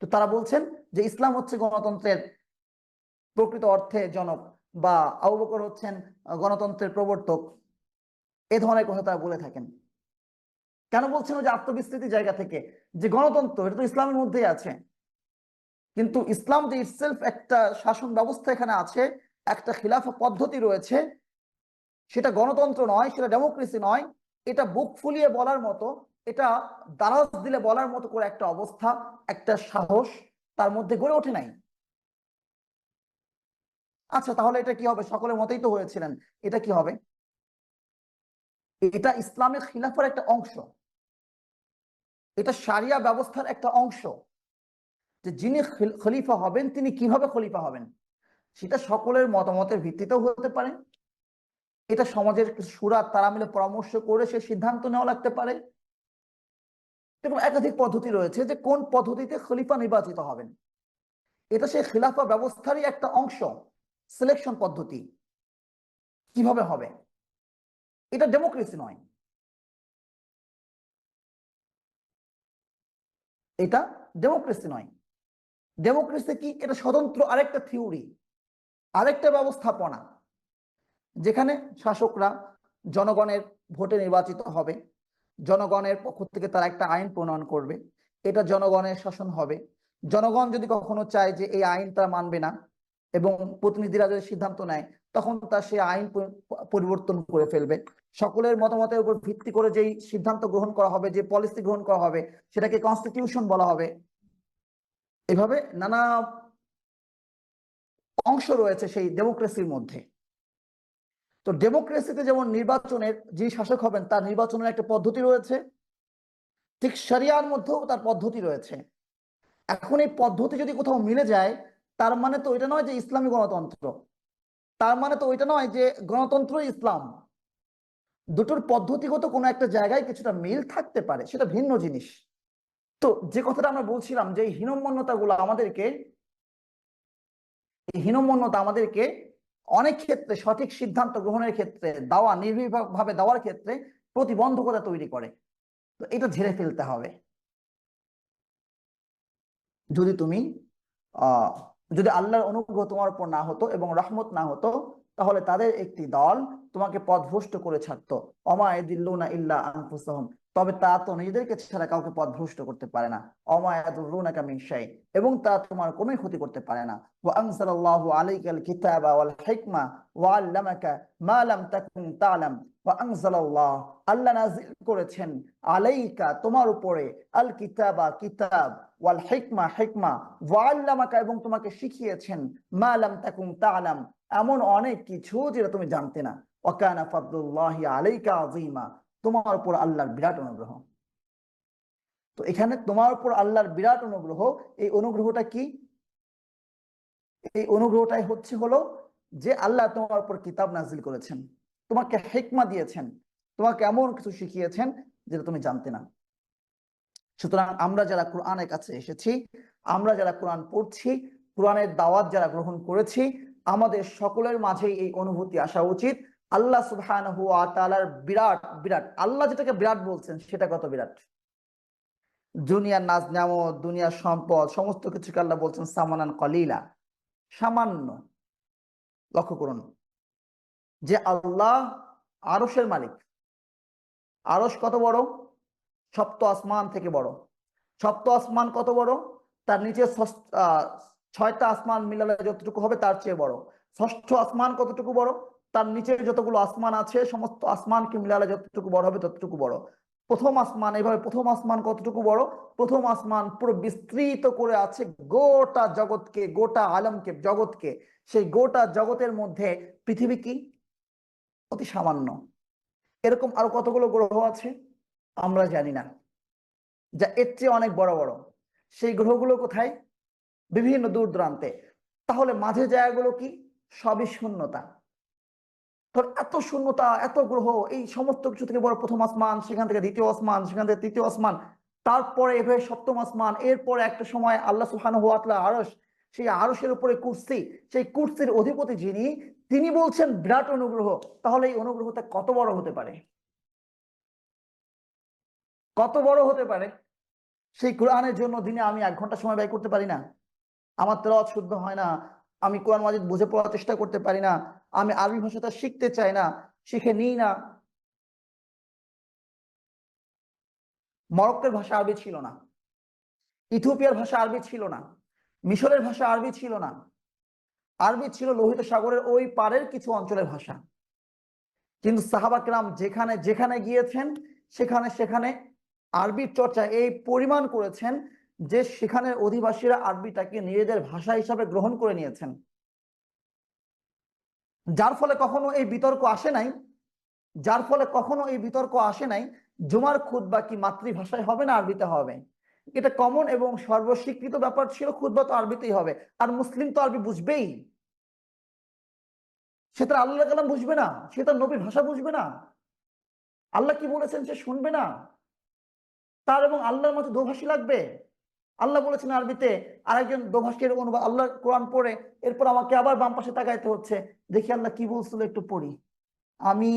[SPEAKER 2] তো তারা বলছেন যে ইসলাম হচ্ছে গণতন্ত্রের প্রকৃত অর্থে জনক, বা আবু বকর হচ্ছেন গণতন্ত্রের প্রবর্তক। এ ধরনের কথা তারা বলে থাকেন। কেন বলছেন? যে আত্মবিস্মৃতির জায়গা থেকে, যে গণতন্ত্র এটা তো ইসলামের মধ্যেই আছে, কিন্তু ইসলাম যে ইটসেলফ একটা শাসন ব্যবস্থা এখানে আছে, একটা খিলাফা পদ্ধতি রয়েছে, সেটা গণতন্ত্র নয়, সেটা ডেমোক্রেসি নয়। এটা বুক ফুলিয়ে বলার মতো, এটা দারাজ দিলে বলার মতো করে একটা অবস্থা, একটা সাহস তার মধ্যে গড়ে ওঠে নাই। আচ্ছা, তাহলে এটা কি হবে? সকলের মতেই তো হয়েছিলেন, এটা কি হবে? এটা ইসলামের খিলাফার একটা অংশ, এটা শারিয়া ব্যবস্থার একটা অংশ। যে যিনি খলিফা হবেন তিনি কিভাবে খলিফা হবেন সেটা সকলের মতামতের ভিত্তিতেও হতে পারে। এটা সমাজের সুরা তারা মিলে পরামর্শ করে সে সিদ্ধান্ত নেওয়া লাগতে পারে। এবং একাধিক পদ্ধতি রয়েছে যে কোন পদ্ধতিতে খলিফা নির্বাচিত হবেন। এটা সেই খিলাফা ব্যবস্থারই একটা অংশ, সিলেকশন পদ্ধতি কিভাবে হবে। এটা ডেমোক্রেসি নয়, এটা ডেমোক্রেসি নয়। ডেমোক্রেসি কি? এটা স্বতন্ত্র আরেকটা থিওরি, আরেকটা ব্যবস্থাপনা, যেখানে শাসকরা জনগণের ভোটে নির্বাচিত হবে, জনগণের পক্ষ থেকে তারা একটা আইন প্রণয়ন করবে, এটা জনগণের শাসন হবে। জনগণ যদি কখনো চায় যে এই আইন তারা মানবে না, এবং প্রতিনিধিরা যদি সিদ্ধান্ত নেয়, তখন তার সেই আইন পরিবর্তন করে ফেলবে। সকলের মতামতের উপর ভিত্তি করে যেই সিদ্ধান্ত গ্রহণ করা হবে, যে পলিসি গ্রহণ করা হবে, সেটাকে কনস্টিটিউশন বলা হবে। এভাবে নানা অংশ রয়েছে সেই ডেমোক্রেসির মধ্যে। তো ডেমোক্রেসিতে যেমন নির্বাচনের যে শাসক হবেন তার নির্বাচনের একটা পদ্ধতি রয়েছে, ঠিক শরিয়ার মধ্যেও তার পদ্ধতি রয়েছে। এখন এই পদ্ধতি যদি কোথাও মিলে যায়, তার মানে তো এটা নয় যে ইসলামী গণতন্ত্র, তার মানে তো ওইটা নয় যে গণতন্ত্র ইসলাম। দুটোর পদ্ধতিগত কোনো একটা জায়গায় কিছুটা মিল থাকতে পারে, সেটা ভিন্ন জিনিস। তো যে কথাটা আমরা বলছিলাম যে এই হীনমন্যতা গুলো আমাদেরকে, এই হীনমন্যতা আমাদেরকে অনেক ক্ষেত্রে সঠিক সিদ্ধান্ত গ্রহণের ক্ষেত্রে, নির্ভীকভাবে দেওয়ার ক্ষেত্রে প্রতিবন্ধকতা তৈরি করে। তো এটা ঝেড়ে ফেলতে হবে। যদি তুমি আহ যদি আল্লাহর অনুগ্রহ তোমার উপর না হতো এবং রহমত না হতো, তাহলে তাদের একটি দল তোমাকে পথভ্রষ্ট করে ছাড়তো। অমা ইয়াদিল্লুনা ইল্লা আনফুসাহুম, তবে তা তো নিজেদেরকে ছাড়া কাউকে পথভ্রষ্ট করতে পারে না। অমা ইয়াদুররুনাকা মিন শাই, এবং তা তোমার কোনো ক্ষতি করতে পারে না। ওয়া আনজালাল্লাহু আলাইকাল কিতাবা ওয়াল হিকমা ওয়া আল্লামাকা মা লাম তাকুন তা'লাম। ওয়া আনজালাল্লাহ, আল্লাহ নাযিল করেছেন, আলাইকা তোমার উপরে, আল কিতাবা কিতাব, ওয়াল হিকমা হিকমা, ওয়া আল্লামাকা এবং তোমাকে শিখিয়েছেন, মা লাম তাকুন তা'লাম এমন অনেক কিছু যেটা তুমি জানতে না। ওয়া কানা ফাদলুল্লাহি আলাইকা আযীমা, তোমার উপর আল্লাহর বিরাট অনুগ্রহ। তো এখানে তোমার উপর আল্লাহর বিরাট অনুগ্রহ, এই অনুগ্রহটা কি? এই অনুগ্রহটাই হলো যে আল্লাহ তোমার উপর কিতাব নাজিল করেছেন, তোমাকে হিকমা দিয়েছেন, তোমাকে এমন কিছু শিখিয়েছেন যেটা তুমি জানতে না। সুতরাং আমরা যারা কোরআনের কাছে এসেছি, আমরা যারা কোরআন পড়ছি, কোরআনের দাওয়াত যারা গ্রহণ করেছি, আমাদের সকলের মাঝেই এই অনুভূতি আসা উচিত আল্লাহ সুবহানাহু ওয়া তাআলার বিরাট বিরাট, আল্লাহ যেটাকে বিরাট বলছেন সেটা কত বিরাট। দুনিয়ার নাজ নেয়ামত, দুনিয়ার সম্পদ, সমস্ত কিছুকে আল্লাহ বলছেন সামানান কলিলা, সামান্য। লক্ষ্য করুন যে আল্লাহ আরশের মালিক। আরশ কত বড়? সপ্ত আসমান থেকে বড়। সপ্ত আসমান কত বড়? তার নিচে 6টা আসমান মিলালে যতটুকু হবে তার চেয়ে বড়। ষষ্ঠ আসমান কতটুকু বড়? তার নিচে যতগুলো আসমান আছে সমস্ত আসমানকে মিলালে যতটুকু বড় হবে ততটুকু বড়। প্রথম আসমান, এইভাবে প্রথম আসমান কতটুকু বড়? প্রথম আসমান পুরো বিস্তৃত করে আছে গোটা জগৎকে, গোটা আলমকে, জগৎকে। সেই গোটা জগতের মধ্যে পৃথিবী কি? অতি সামান্য। এরকম আরো কতগুলো গ্রহ আছে আমরা জানি না, যা এর চেয়ে অনেক বড় বড়। সেই গ্রহগুলো কোথায়? বিভিন্ন দূর দূরান্তে। তাহলে মাঝে জায়গাগুলো কি? সবই শূন্যতা। তোর এত শূন্যতা, এত গ্রহ, এই সমস্ত কিছু থেকে বড় প্রথম আসমান, সেখান থেকে দ্বিতীয় আসমান, সেখান থেকে তৃতীয় আসমান, তারপরে এভাবে সপ্তম আসমান, এরপরে একটা সময় আল্লাহ সুবহানাহু ওয়া তাআলা আরশ, সেই আরশের উপরে কুরসি, সেই কুরসির অধিপতি যিনি, তিনি বলছেন বিরাট অনুগ্রহ। তাহলে এই অনুগ্রহটা কত বড় হতে পারে? কত বড় হতে পারে? সেই কোরআনের জন্য দিনে আমি 1 ঘন্টা সময় ব্যয় করতে পারি না? আমার তেলাওয়াত শুদ্ধ হয় না, আমি কোরআন মাজিদ বুঝে পড়ার চেষ্টা করতে পারি না, আমি আরবি ভাষাটা শিখতে চাই না, শিখে নিই না। মরক্কোর ভাষা আরবি ছিল না, ইথিওপিয়ার ভাষা আরবি ছিল না, মিশরের ভাষা আরবি ছিল না। আরবি ছিল লোহিত সাগরের ওই পারের কিছু অঞ্চলের ভাষা। কিন্তু সাহাবা কেরাম যেখানে যেখানে গিয়েছেন সেখানে সেখানে আরবির চর্চা এই পরিমাণ করেছেন যে সেখানের অধিবাসীরা আরবিটাকে নিজেদের ভাষা হিসাবে গ্রহণ করে নিয়েছেন। যার ফলে কখনো এই বিতর্ক আসে নাই, যার ফলে কখনো এই বিতর্ক আসে নাই জুমার খুতবা কি মাতৃভাষায় হবে না আরবিতে হবে। এটা কমন এবং সর্বস্বীকৃত ব্যাপার ছিল, খুতবা তো আরবিতেই হবে। আর মুসলিম তো আরবি বুঝবেই, সে তার আল্লাহ কালাম বুঝবে না, সে তার নবীর ভাষা বুঝবে না, আল্লাহ কি বলেছেন সে শুনবে না, তার এবং আল্লাহর মধ্যে দোভাষী লাগবে। আল্লাহ বলেছেন আরবিতে, আরেকজন দোভাষীর অনুবাদ, আল্লাহ কোরআন পড়ে এরপর আমাকে আবার বাম পাশে তাকাইতে হচ্ছে, দেখি আল্লাহ কি বলছিল একটু পড়ি। আমি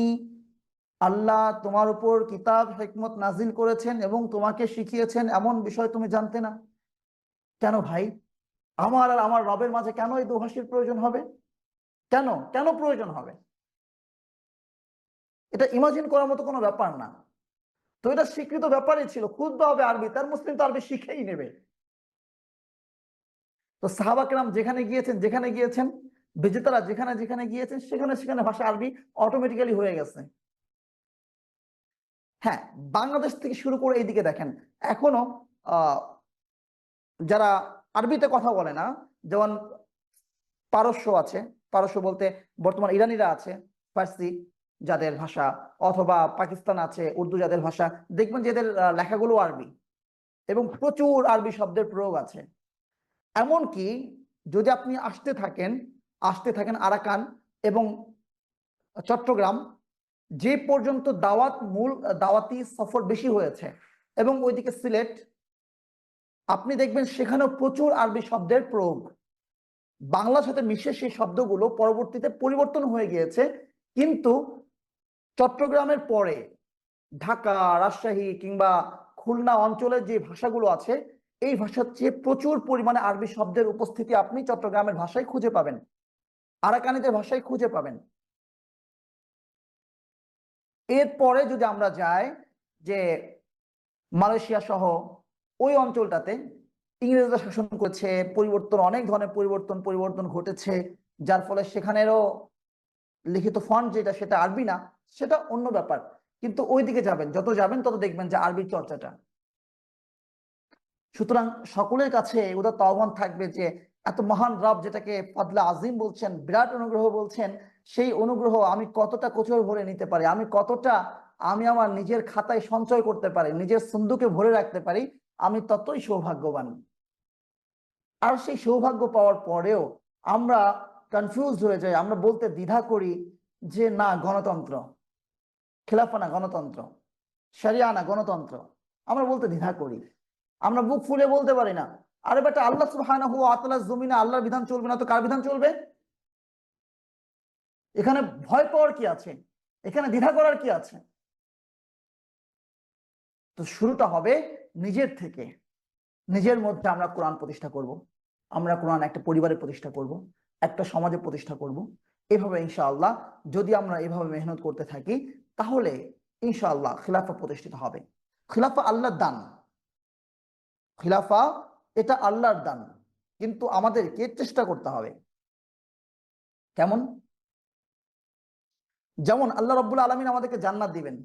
[SPEAKER 2] আল্লাহ তোমার উপর কিতাব হিকমত নাজিল করেছেন এবং তোমাকে শিখিয়েছেন এমন বিষয় তুমি জানতে না। কেন ভাই? আমার আর আমার রবের মাঝে কেন এই দোভাষীর প্রয়োজন হবে? কেন কেন প্রয়োজন হবে? এটা ইমাজিন করার মতো কোনো ব্যাপার না। তো এটা স্বীকৃত ব্যাপারই ছিল, খুতবা হবে আরবি, তার মুসলিম তো আরবি শিখেই নেবে। তো সাহাবা কেরাম যেখানে গিয়েছেন, যেখানে গিয়েছেন, বিজেতারা যেখানে যেখানে গিয়েছেন সেখানে সেখানে ভাষা আরবি অটোমেটিক্যালি হয়ে গেছে। হ্যাঁ, বাংলাদেশ থেকে শুরু করে এইদিকে দেখেন এখনো আহ যারা আরবিতে কথা বলে না, যেমন পারস্য আছে, পারস্য বলতে বর্তমান ইরানিরা আছে, ফার্সি যাদের ভাষা, অথবা পাকিস্তান আছে উর্দু যাদের ভাষা, দেখবেন যে এদের লেখাগুলো আরবি এবং প্রচুর আরবি শব্দের প্রয়োগ আছে। এমনকি যদি আপনি আসতে থাকেন আরাকান এবং চট্টগ্রাম, যে পর্যন্ত মূল দাওয়াতি সফর বেশি হয়েছে, এবং ওইদিকে সিলেট, আপনি দেখবেন সেখানেও প্রচুর আরবি শব্দের প্রয়োগ। বাংলার সাথে মিশে সেই শব্দগুলো পরবর্তীতে পরিবর্তন হয়ে গিয়েছে, কিন্তু চট্টগ্রামের পরে ঢাকা, রাজশাহী কিংবা খুলনা অঞ্চলের যে ভাষাগুলো আছে, এই ভাষার চেয়ে প্রচুর পরিমাণে আরবি শব্দের উপস্থিতি আপনি চট্টগ্রামের ভাষায় খুঁজে পাবেন, আরাকানিদের ভাষায় খুঁজে পাবেন। এরপরে যদি আমরা যাই যে মালয়েশিয়া সহ ওই অঞ্চলটাতে ইংরেজরা শাসন করছে, পরিবর্তন, অনেক ধরনের পরিবর্তন ঘটেছে, যার ফলে সেখানেরও লিখিত ফন্ট যেটা সেটা আরবি না, সেটা অন্য ব্যাপার। কিন্তু ওইদিকে যাবেন, যত যাবেন তত দেখবেন যে আরবির চর্চাটা। সুতরাং সকলের কাছে উদাত্ত আহ্বান থাকবে যে এত মহান রব যেটাকে ফদলা আজিম বলছেন, বিরাট অনুগ্রহ বলছেন, সেই অনুগ্রহ আমি কতটা কোচর ভরে নিতে পারি, আমি কতটা আমি আমার নিজের খাতায় সঞ্চয় করতে পারি, নিজের সন্দুকে ভরে রাখতে পারি, আমি ততই সৌভাগ্যবান। আর সেই সৌভাগ্য পাওয়ার পরেও আমরা কনফিউজ হয়ে যাই, আমরা বলতে দ্বিধা করি যে না, গণতন্ত্র, খেলাফা না গণতন্ত্র, শরিয়া না গণতন্ত্র, আমরা বলতে দ্বিধা করি। আমরা বুক ফুলে বলতে পারি না আরে বেটা, আল্লাহ সুবহানাহু ওয়া তাআলার জমিনে আল্লাহর বিধান চলবে না তো কার বিধান চলবে? এখানে ভয় পাওয়ার কি আছে? এখানে দ্বিধা করার কি আছে? তো শুরুটা হবে নিজের থেকে। নিজের মধ্যে আমরা কোরআন প্রতিষ্ঠা করব, আমরা কোরআন একটা পরিবারে প্রতিষ্ঠা করব, একটা সমাজে প্রতিষ্ঠা করব। এভাবে ইনশাআল্লাহ যদি আমরা এভাবে মেহনত করতে থাকি, তাহলে ইনশাআল্লাহ খিলাফা প্রতিষ্ঠিত হবে। খিলাফা আল্লাহর দান, খিলাফা এটা আল্লাহর দান, কিন্তু আমাদেরকে চেষ্টা করতে হবে। কেমন? যেমন আল্লাহ রাব্বুল আলামিন আমাদেরকে জান্নাত দিবেন,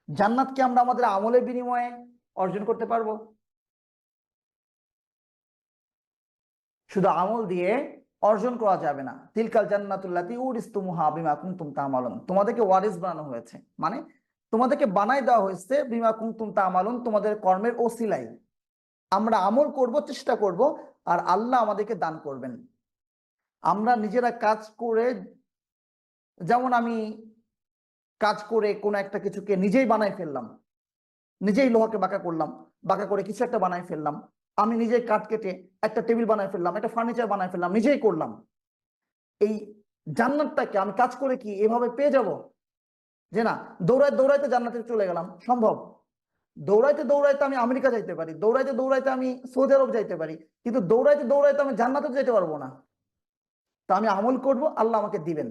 [SPEAKER 2] জান্নাতকে আমরা আমাদের আমলের বিনিময়ে অর্জন করতে পারবো? শুধু আমল দিয়ে অর্জন করা যাবে না। তিলকাল জান্নাতুল্লাতী উরিসতুমুহা বিমা কুনতুম তা'মালুন, তোমাদেরকে ওয়ারিস বানানো হয়েছে, মানে তোমাদেরকে বানাই দেওয়া হয়েছে বিমা কুনতুম তা'মালুন, তোমাদের কর্মের ওসিলাই। আমরা আমল করব, চেষ্টা করব, আর আল্লাহ আমাদেরকে দান করবেন। আমরা নিজেরা কাজ করে, যেমন আমি কাজ করে কোনো একটা কিছুকে নিজেই বানাই ফেললাম, নিজেই লোহাকে বাঁকা করলাম, বাঁকা করে কিছু একটা বানাই ফেললাম, আমি নিজেই কাঠ কেটে একটা টেবিল বানাই ফেললাম, একটা ফার্নিচার বানাই ফেললাম, নিজেই করলাম। এই জান্নাতটাকে আমি কাজ করে কি এভাবে পেয়ে যাব? যে না, দৌড়ায় দৌড়াইতে জান্নাতে চলে গেলাম, সম্ভব? দৌড়াইতে দৌড়াইতে আমি আমেরিকা যাইতে পারি, দৌড়াইতে দৌড়াইতে আমি সৌদি আরব যাইতে পারি, কিন্তু দৌড়াইতে দৌড়াইতে আমি জান্নাতে যেতে পারবো না। তা আমি আমল করব, আল্লাহ আমাকে দিবেন।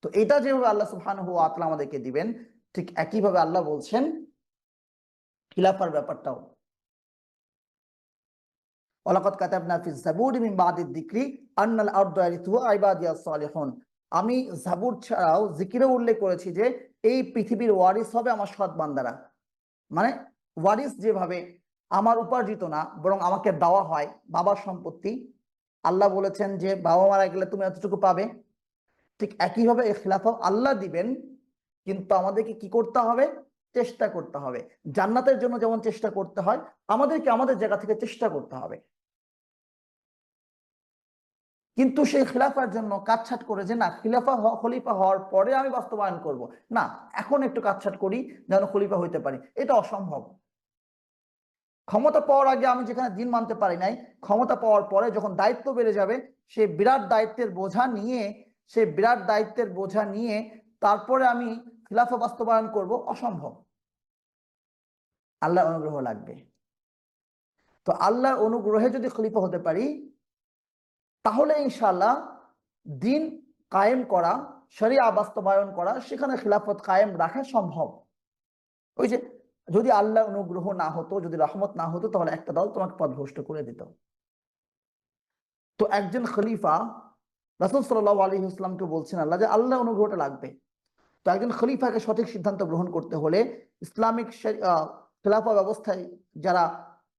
[SPEAKER 2] তো এটা যেভাবে আল্লাহ সুবহানাহু ওয়া তাআলা আমাদেরকে দিবেন, ঠিক একইভাবে আল্লাহ বলছেন খিলাফার ব্যাপারটাও। ওয়ালাকাদ কাতাবনা ফিজ জাবুরি মিন বাদিদ যিকরি আন্নাল আরদা ইয়ারিথুহা ইবাদিয়াস সালিহুন, আমি জাবুর ছাড়াও জিকিরে উল্লেখ করেছি যে এই পৃথিবীর ওয়ারিস হবে আমার সৎ বান্দারা। মানে ওয়ারিস যেভাবে আমার উপার্জিত না, বরং আমাকে দেওয়া হয় বাবার সম্পত্তি, আল্লাহ বলেছেন যে বাবা মারা গেলে তুমি এতটুকু পাবে, ঠিক একইভাবে এই খিলাফা আল্লাহ দিবেন, কিন্তু আমাদেরকে কি করতে হবে? চেষ্টা করতে হবে। জান্নাতের জন্য যেমন চেষ্টা করতে হয়, আমাদেরকে আমাদের জায়গা থেকে চেষ্টা করতে হবে। কিন্তু সেই খিলাফার জন্য কাটছাট করে যে না খলিফা হওয়ার পরে আমি বাস্তবায়ন করব, না, এখন একটু কাটছাট করি যেন খলিফা হইতে পারি, এটা অসম্ভব। ক্ষমতা পাওয়ার আগে আমি যেখানে দিন মানতে পারি নাই, ক্ষমতা পাওয়ার পরে যখন দায়িত্ব বেড়ে যাবে, সেই বিরাট দায়িত্বের বোঝা নিয়ে, সেই বিরাট দায়িত্বের বোঝা নিয়ে তারপরে আমি খিলাফা বাস্তবায়ন করব, অসম্ভব। আল্লাহর অনুগ্রহ লাগবে। তো আল্লাহর অনুগ্রহে যদি খলিফা হতে পারি, তাহলে ইনশাআল্লাহ দিন কায়েম করা, শরিয়া বাস্তবায়ন করা, সেখানে খিলাফত কায়েম রাখা সম্ভব। ওই যে যদি আল্লাহ অনুগ্রহ না হতো, যদি রহমত না হতো, তাহলে একটা দল তোমাকে পথভ্রষ্ট করে দিত। তো একজন খলিফা, রাসূল সাল্লাল্লাহু আলাইহি ওয়াসাল্লামকে বলছেন আল্লাহ যে আল্লাহ অনুগ্রহটা লাগবে। তো একজন খলিফাকে সঠিক সিদ্ধান্ত গ্রহণ করতে হলে ইসলামিক খেলাফা ব্যবস্থায় যারা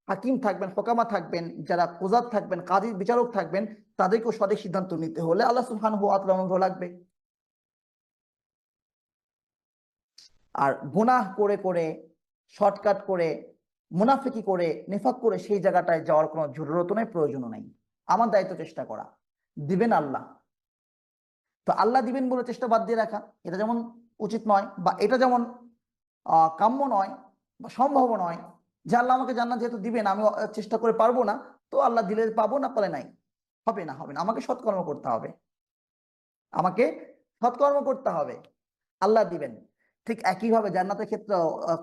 [SPEAKER 2] হাকিম থাকবেন, হোকামা থাকবেন, যারা কুজাত থাকবেন, কাজী বিচারক থাকবেন, তাদেরকেও সঠিক সিদ্ধান্ত নিতে হলে আল্লাহ সুবহানাহু ওয়া তাআলার অনুগ্রহ লাগবে। আর গুনাহ করে করে, শর্টকাট করে, মুনাফিকি করে, নেফাক করে সেই জায়গাটায় যাওয়ার কোনো জরুরত নেই, প্রয়োজনও নেই। আমার দায়িত্ব চেষ্টা করা, দিবেন আল্লাহ। তো আল্লাহ দিবেন বলে চেষ্টা বাদ দিয়ে রাখা, এটা যেমন উচিত নয়, বা এটা যেমন কাম্য নয় বা সম্ভব নয় যে আল্লাহ আমাকে জান্নাত যেহেতু দিবেন, আমি চেষ্টা করে পারবো না, তো আল্লাহ দিলে পাবো, না পারে নাই। হবে না, হবে না, আমাকে সৎকর্ম করতে হবে, আমাকে সৎকর্ম করতে হবে, আল্লাহ দিবেন। ঠিক একইভাবে জান্নাতের ক্ষেত্রে,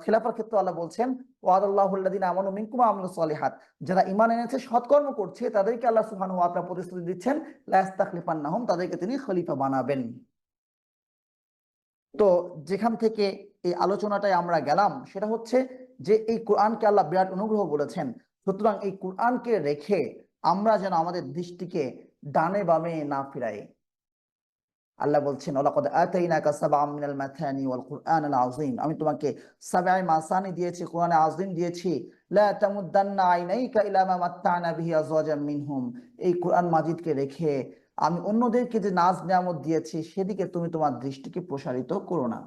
[SPEAKER 2] খিলাফার ক্ষেত্রে আল্লাহ বলছেন ওয়াদাল্লাহুল্লাযিনা আমানু মিনকুম ওয়া আমিলুস সলিহাত, যারা ঈমান এনেছে, সৎকর্ম করছে, তাদেরকে আল্লাহ সুবহানাহু ওয়া তাআলা প্রতিশ্রুতি দিচ্ছেন লা ইস্তাখলিফান্নাহুম, তাদেরকে তিনি খলিফা বানাবেন। তো যেখান থেকে এই আলোচনাটায় আমরা গেলাম, সেটা হচ্ছে যে এই কোরআনকে আল্লাহ বিরাট অনুগ্রহ বলেছেন। সুতরাং এই কোরআনকে রেখে আমরা যেন আমাদের দৃষ্টিকে ডানে বামে না ফিরাই। আল্লাহ বলছেন ওয়ালাকাদ আতাইনাকা সাবআম মিনাল মাথানি ওয়াল কুরআনাল আযীম, আমি তোমাকে সাবআ মাসানি দিয়েছি, কোরআনে আযীম দিয়েছি। লা তামুদ্দান্না আইনাইকা ইলা মা মাত্তা'না বিহি আযওয়াজাম মিনহুম, এই কোরআন মাজিদকে রেখে আমি অন্যদেরকে যে নাজ নিয়ামত দিয়েছি, সেদিকে তুমি তোমার দৃষ্টিকে প্রসারিত করো না।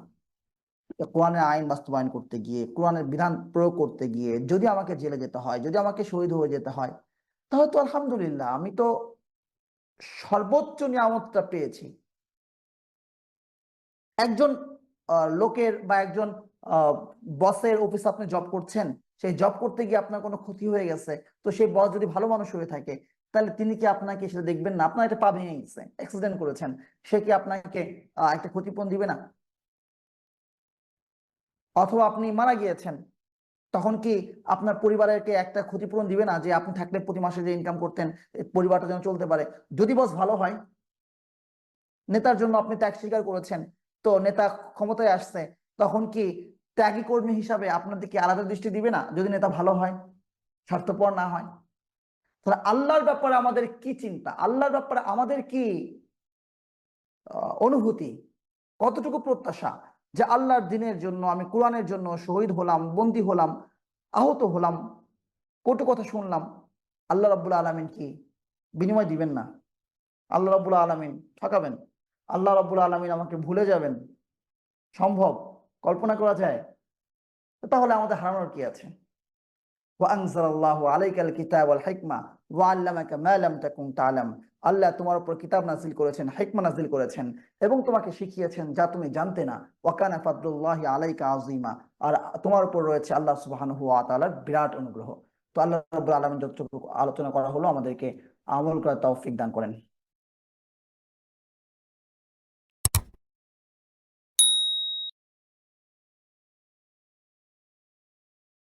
[SPEAKER 2] কোরআনের আইন বাস্তবায়ন করতে গিয়ে, কোরআনের বিধান প্রয়োগ করতে গিয়ে যদি আমাকে জেলে যেতে হয়, যদি আমাকে শহীদ হয়ে যেতে হয়, তাহলে তো আলহামদুলিল্লাহ, আমি তো সর্বোচ্চ নিয়ামতটা পেয়েছি। একজন লোকের বা একজন বসের অফিসে আপনি জব করছেন, সেই জব করতে গিয়ে আপনার কোনো ক্ষতি হয়ে গেছে, তো সেই বস যদি ভালো মানুষ হয়ে থাকে, তাহলে তিনি কি আপনাকে সেটা দেখবেন না? আপনার একটা পা ভেঙে গেছে, অ্যাক্সিডেন্ট করেছেন, সে কি আপনাকে একটা ক্ষতিপূরণ দিবে না? অথবা আপনি মারা গিয়েছেন, তখন কি আপনার পরিবারকে একটা ক্ষতিপূরণ দিবে না, যে আপনি থাকলে প্রতি মাসে যে ইনকাম করতেন পরিবারটা যেন চলতে পারে? যদি বস ভালো হয়, নেতার জন্য আপনি ত্যাগ স্বীকার করেছেন, তো নেতা ক্ষমতায় আসছে, তখন কি ত্যাগী কর্মী হিসাবে আপনার দিকে আলাদা দৃষ্টি দিবে না, যদি নেতা ভালো হয়, স্বার্থপর না হয়? তাহলে আল্লাহর ব্যাপারে আমাদের কি চিন্তা, আল্লাহর ব্যাপারে আমাদের কি অনুভূতি, কতটুকু প্রত্যাশা, যে আল্লাহর দিনের জন্য আমি কোরআনের জন্য শহীদ হলাম, বন্দী হলাম, আহত হলাম, কটু কথা শুনলাম, আল্লাহ রাব্বুল আলামিন কি বিনিময় দিবেন না? আল্লাহ রাব্বুল আলামিন ঠকাবেন? আল্লাহ রাব্বুল আলামিন আমাকে ভুলে যাবেন? সম্ভব? কল্পনা করা যায়? তাহলে আমাদের হারানোর কি আছে? ওয়ানজালাল্লাহু আলাইকাল কিতাব ওয়াল হিকমা ওয়া আল্লামাকা মা লাম তাকুন তা'লাম। আল্লাহ তোমার উপর কিতাব নাযিল করেছেন, হিকমা নাযিল করেছেন, এবং তোমাকে শিখিয়েছেন যা তুমি জানতে না। ওয়া কানা ফাদলুল্লাহি আলাইকা আযীমা। আর তোমার উপর রয়েছে আল্লাহ সুবহানাহু ওয়া তাআলার বিরাট অনুগ্রহ। তো আল্লাহ রাব্বুল আলামিন যতটুকু আলোচনা করা হলো, আমাদেরকে আমল করার তৌফিক দান করেন।